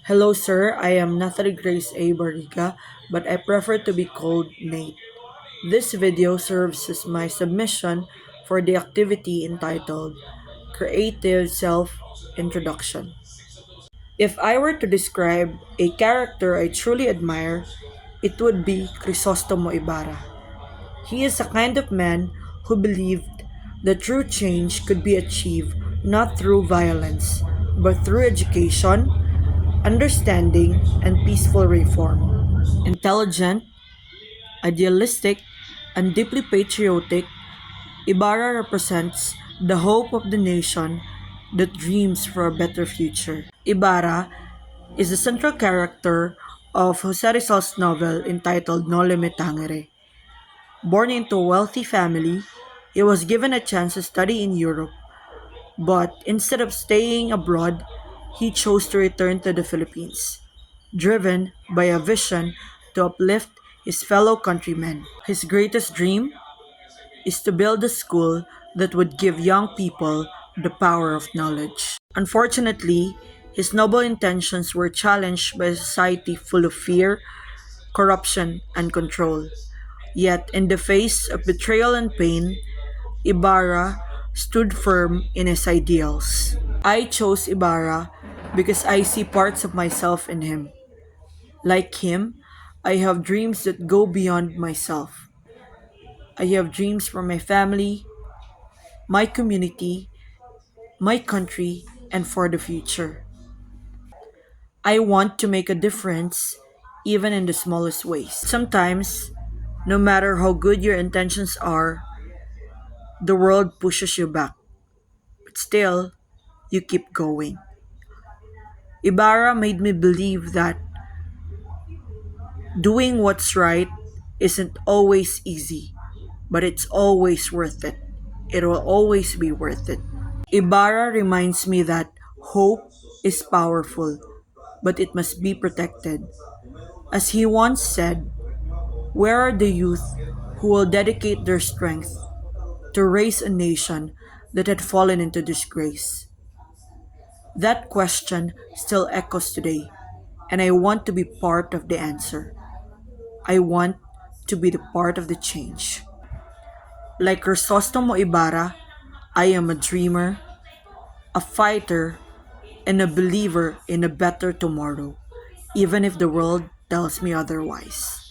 Hello, sir. I am Natalie Grace A. Barriga, but I prefer to be called Nate. This video serves as my submission for the activity entitled Creative Self Introduction. If I were to describe a character I truly admire, it would be Crisostomo Ibarra. He is a kind of man who believed that true change could be achieved not through violence, but through education, understanding, and peaceful reform. Intelligent, idealistic, and deeply patriotic, Ibarra represents the hope of the nation that dreams for a better future. Ibarra is the central character of Jose Rizal's novel entitled Noli Me Tangere. Born into a wealthy family, he was given a chance to study in Europe, but instead of staying abroad, he chose to return to the Philippines, driven by a vision to uplift his fellow countrymen. His greatest dream is to build a school that would give young people the power of knowledge. Unfortunately, his noble intentions were challenged by a society full of fear, corruption, and control. Yet, in the face of betrayal and pain, Ibarra stood firm in his ideals. I chose Ibarra because I see parts of myself in him. Like him, I have dreams that go beyond myself. I have dreams for my family, my community, my country, and for the future. I want to make a difference even in the smallest ways. Sometimes, no matter how good your intentions are, the world pushes you back. But still, you keep going. Ibarra made me believe that doing what's right isn't always easy, but it's always worth it. It will always be worth it. Ibarra reminds me that hope is powerful, but it must be protected. As he once said, where are the youth who will dedicate their strength to raise a nation that had fallen into disgrace? That question still echoes today, and I want to be part of the answer. I want to be the part of the change. Like Crisostomo Ibarra, I am a dreamer, a fighter, and a believer in a better tomorrow, even if the world tells me otherwise.